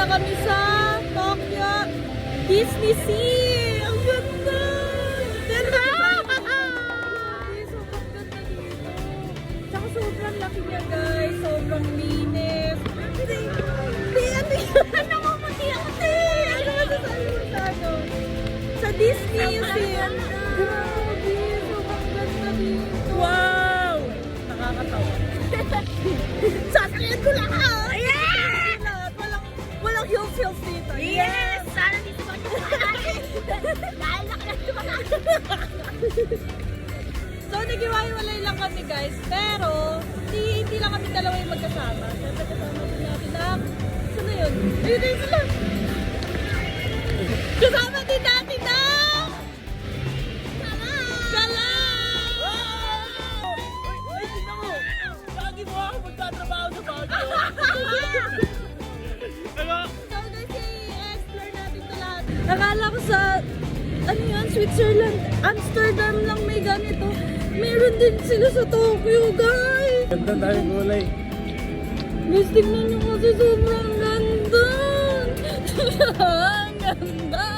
kami sa Tokyo Disney Sea. Ang ganda! Ganda! Sobrang ganda dito. Tsaka sobrang laki niya guys. Sobrang linis. Hindi, ano yun? Namamati ako, te! Ano masasabi mo sa ano? Sa Disney Sea. Grabe, sobrang ganda dito. Wow! Nakakatawa. Sasakyan ko lahat! Yes! Walang hills dito. Yes! Sana dito ba yung dahil nakakatuwa. So, nag-iwalay lang kami guys. Pero, hindi lang kami dalawa yung magkasama. Siyempre kasama din natin ang... Saan na yun? Ayun na yun sila! Kasama din natin ang... Kalang! Ay, tingnan mo! Lagi mo ako magtatrabaho sa Baguio. Ano? So, guys, i-explore natin ito lahat. Akala ko sa... Ano yun? Switzerland. Amsterdam lang may ganito. Meron din sila sa Tokyo, guys! Ganda tayo gulay. Guys, tignan nyo kasi sobrang ganda! Ang ganda!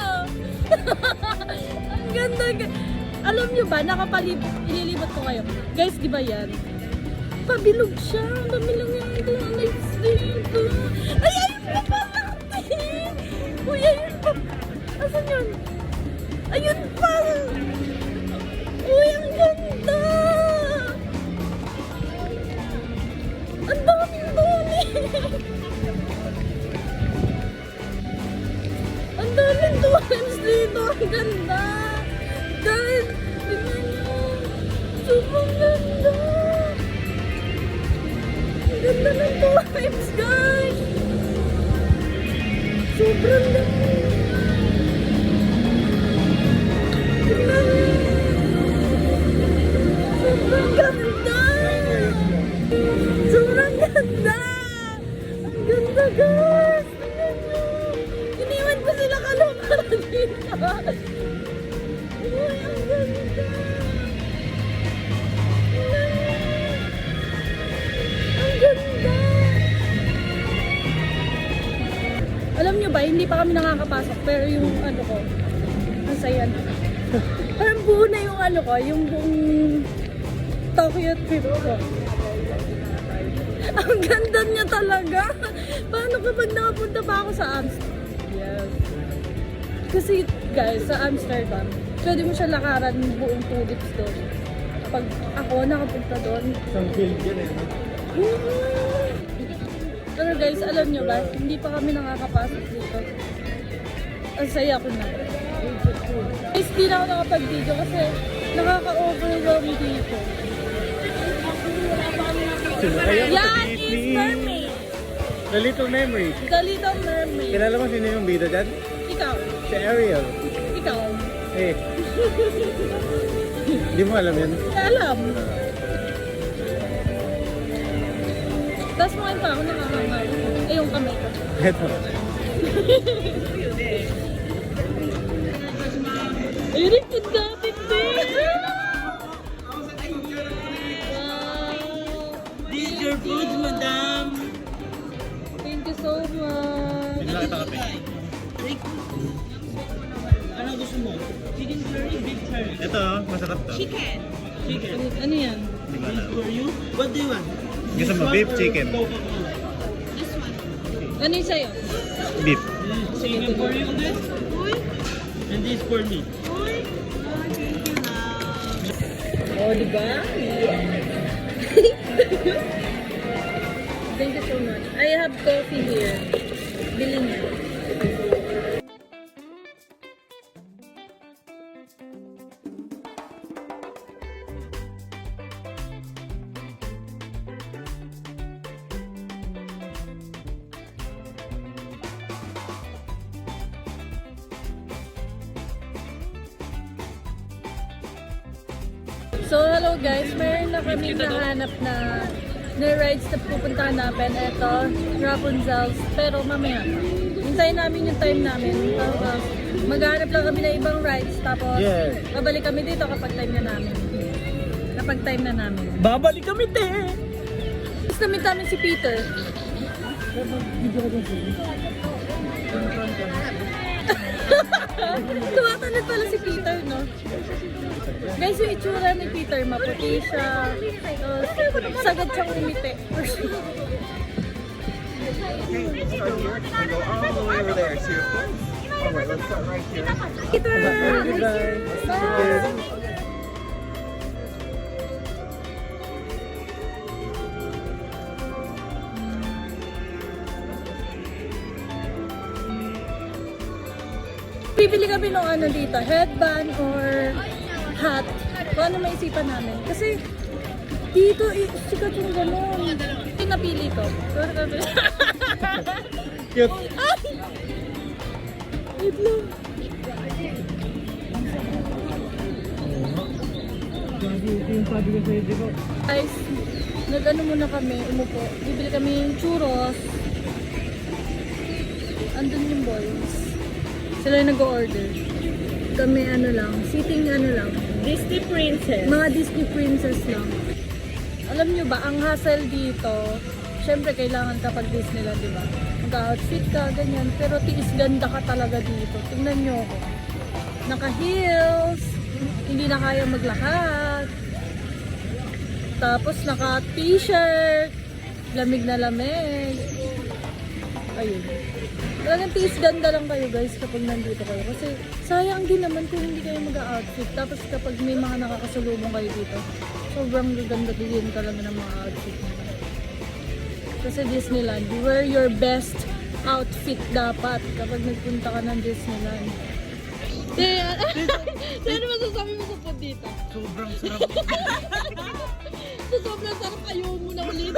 Ang ganda! Alam nyo ba, ililibot ko kayo. Guys, di ba yan? Pabilog siya. Pabilog yung lights dito. Ay, ayun pa pa natin! Uy, ayun pa. Asan yun? Ayun pa! Uy, ang ganda! Ang daming-dami! Ang daming tuwans dito! Ang ganda! Guys, tignan nyo! Sobrang ganda! Ang ganda ng tuwans, guys! Sobrang ganda! Tignan nyo! Sobrang ganda! Sobrang ganda! Ang ganda, guys! Tignan nyo! Iniwan ko sila kalungkara dito! Uy, ang ganda! Tignan nyo! Ang ganda! Alam nyo ba, hindi pa kami nakakapasok, pero yung ano ko, ang saya na. Parang buo na yung ano ko, yung buong Tokyo trip ko. Ang ganda niya talaga. Paano kapag nakapunta pa ako sa Amsterdam? Yes. Kasi guys, sa Amsterdam, pwede mo siya lakaran buong tulips doon. Pag ako nakapunta doon, Isang field yan eh. pero guys, alam nyo ba, hindi pa kami nakakapasok dito. Ang saya ko na. Guys, di na ako nakapag-video kasi nakaka-overwhelm dito. Yan is Mermaid. The Little Memories. The Little Mermaid. Kilala mo sino yung bida dyan? Ikaw. Si Ariel. Ikaw. Eh. Hindi mo alam yan? Alam. Tapos mo pa ako nakakangal. Eh, yung kamay ko. Eto. Ayun yung food natin din. This is your food, madam. Thank you so much. Bigla kita kape. Ano gusto mo? Chicken curry, beef curry. Ito, masarap to. Chicken. Chicken. Ano yan? Hindi ko alam. For you, what do you want? Gusto mo beef, chicken? This one. Ano yung sa'yo? Beef. Chicken for you on this, Uy. and this for me. Uy. Thank you na. Oh, di ba? Thank you so much. I have coffee here. Bilhin niya. So, hello guys. Meron na kami nahanap na rides na pupuntahan namin. Ito, Rapunzel's. Pero mamaya, hintayin namin yung time namin. Tapos, maghanap lang kami na ibang rides. Tapos, Yes. babalik kami dito kapag time na namin. Kapag time na namin. Babalik kami, te! Tapos namin si Peter. Tumatalon pala si Peter, no? Guys, yung itsura ni Peter, maputi siya. Sagad siyang umiti. Start here and go all the way over there. See your foot? Alright, let's start right here. Peter! Goodbye. Bibili kami ng ano dito, headband or hat. Kung ano maisipan namin. Kasi dito, sikat yung gano'n. Ito yung napili ko. Cute. Ay! Wait lang. Guys, nag-ano muna kami, umupo. Bibili kami yung churros. Andun yung boys. Sila yung nag-order. Kami ano lang, sitting ano lang. Disney Princess. Mga Disney princess lang. Alam nyo ba, ang hassle dito, syempre kailangan kapag Disneyland, di ba? Mag-outfit ka, ganyan. Pero tiis ganda ka talaga dito. Tingnan nyo ako. Naka-heels, hindi na kaya maglakad. Tapos naka-t-shirt, lamig na lamig. Ayun. Talagang tiis ganda lang kayo guys kapag nandito kayo. Kasi sayang din naman kung hindi kayo mag-outfit. Tapos kapag may mga nakakasalubong kayo dito, sobrang ganda din talaga ng mga outfit nila. Kasi Disneyland, you wear your best outfit dapat kapag nagpunta ka ng Disneyland. Ano masasabi mo sa food dito? Sobrang sarap. So, sobrang sarap, ayaw mo na ulit.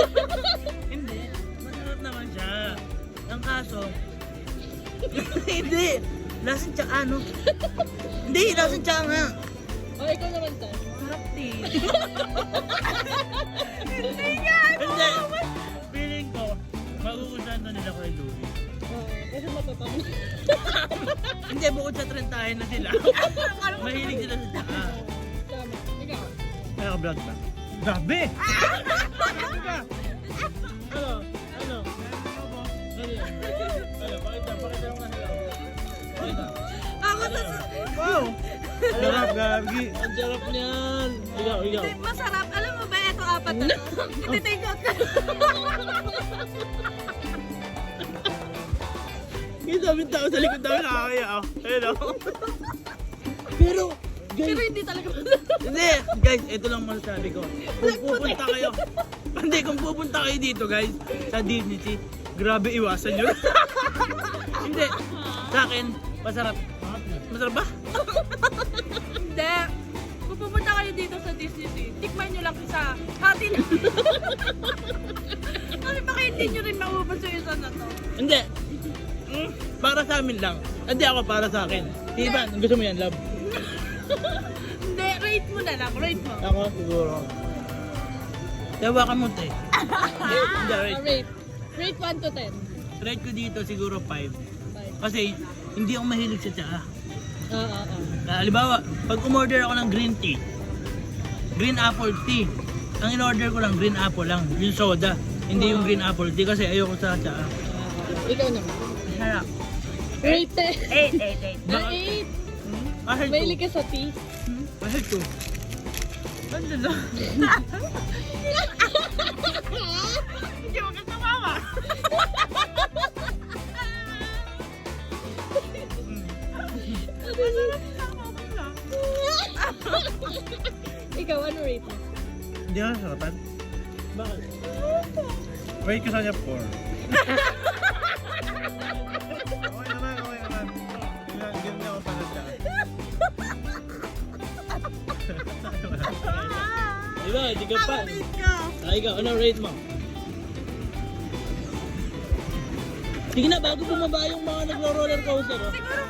Hindi. Masarap naman siya. Ang kaso, hindi. Lasang tsaka ano? Hindi, lasang tsaka nga. O, ikaw naman tayo. Sarap din. Hindi. Feeling ko, magugustuhan to nila kay Louie. Kasi matatang. Hindi, bukod sa trentahin na sila. Mahilig sila sa tsaka. Tama. Ikaw. Kaya ka-vlog pa. Grabe! Teka! Ano? Ano? Ano? Pakita mo nga hello. Pakita. Ako sa... Wow! Sarap, Gagi. Ang sarap niyan. Ikaw. Masarap. Alam mo ba, ito apat na. Iti-take out ka. Yung daming tao sa likod namin nakakaya. Ayun o. Pero, guys, Pero hindi talaga. hindi, guys, ito lang masasabi ko. Kung pupunta kayo, hindi, kung pupunta kayo dito, guys, sa Disney Sea, grabe iwasan nyo. Hindi, sa akin, masarap. Masarap ba? Hindi. Kung pupunta kayo dito sa Disney Sea, tikman nyo lang sa hatin. Kasi baka hindi nyo rin maubos yung isa na to. Hindi. Para sa amin lang. Hindi ako para sa akin. Si Ivan, gusto mo yan, love? Hindi, rate mo na lang. Rate mo. Ako, siguro. Tawa ka mo, te. Hindi, rate. Rate. Rate 1 to 10. Rate ko dito siguro 5. Kasi, hindi ako mahilig sa tsaka. Halimbawa, pag umorder ako ng green tea, green apple tea, ang in-order ko lang, green apple lang, yung soda. Hindi yung green apple tea kasi ayoko sa tsaka. Ikaw naman. Harap. Rate 10. 8. Na 8. Mahal Mahilig to. ka sa tea. Mahal to. Ano na? Hindi mo ka tumawa. Ikaw, ano rate mo? Hindi ka nasarapan? Bakit? Rate ko sa niya 4. Okay naman. Give me ako sa tsaka. Diba, di ka pa. Ay, ikaw, anong rate mo? Sige na, bago bumaba yung mga nagro-roller coaster. Oh. Siguro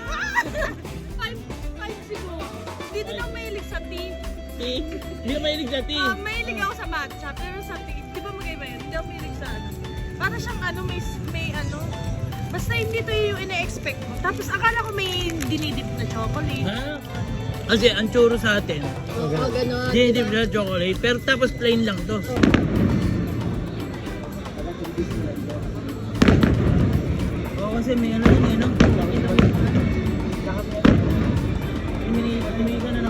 5 siguro. Dito lang mahilig sa tea. Tea? Hindi ka mahilig sa tea. Mahilig ako sa matcha, pero sa tea, di ba magkaiba yun? Hindi ako mahilig sa ano. Para siyang ano, may ano. Basta hindi to yung ina-expect mo. Tapos akala ko may dinidip na chocolate. Ha? Kasi ang churro sa atin, Oo, gano'n. dinidip na chocolate, pero tapos plain lang to. Oo, kasi may ano yun, Humingi ka na